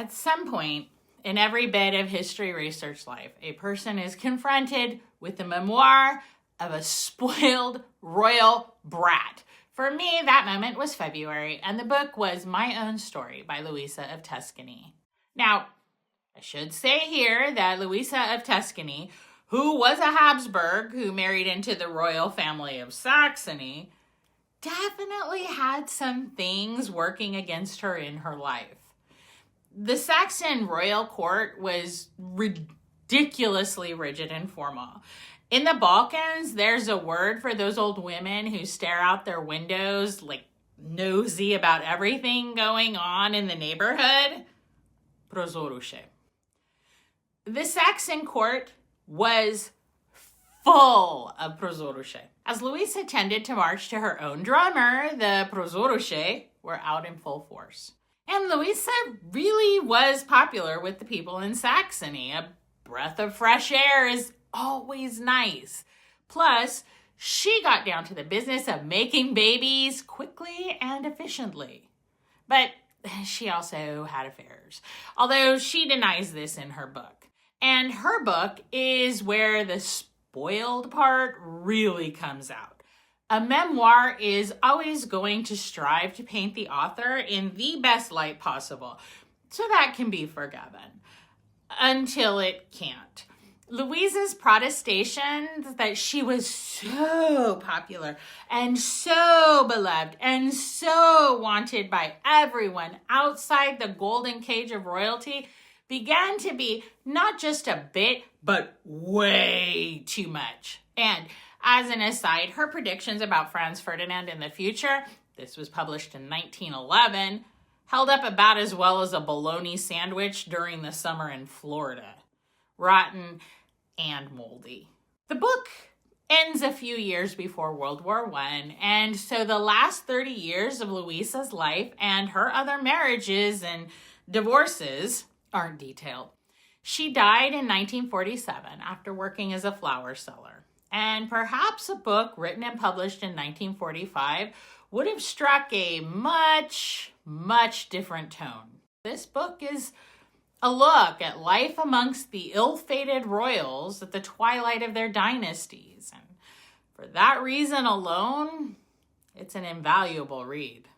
At some point in every bit of history research life, a person is confronted with the memoir of a spoiled royal brat. For me, that moment was February, and the book was My Own Story by Louisa of Tuscany. Now, I should say here that Louisa of Tuscany, who was a Habsburg who married into the royal family of Saxony, definitely had some things working against her in her life. The Saxon royal court was ridiculously rigid and formal. In the Balkans, there's a word for those old women who stare out their windows, like nosy about everything going on in the neighborhood. Prozoruše. The Saxon court was full of prozoruše. As Louisa tended to march to her own drummer, the prozoruše were out in full force. And Louisa really was popular with the people in Saxony. A breath of fresh air is always nice. Plus, she got down to the business of making babies quickly and efficiently. But she also had affairs, although she denies this in her book. And her book is where the spoiled part really comes out. A memoir is always going to strive to paint the author in the best light possible, so that can be forgiven, until it can't. Louisa's protestations that she was so popular and so beloved and so wanted by everyone outside the golden cage of royalty began to be not just a bit, but way too much. And as an aside, her predictions about Franz Ferdinand in the future, this was published in 1911, held up about as well as a bologna sandwich during the summer in Florida. Rotten and moldy. The book ends a few years before World War I, and so the last 30 years of Louisa's life and her other marriages and divorces aren't detailed. She died in 1947 after working as a flower seller, and perhaps a book written and published in 1945 would have struck a much, much different tone. This book is a look at life amongst the ill-fated royals at the twilight of their dynasties. And for that reason alone, it's an invaluable read.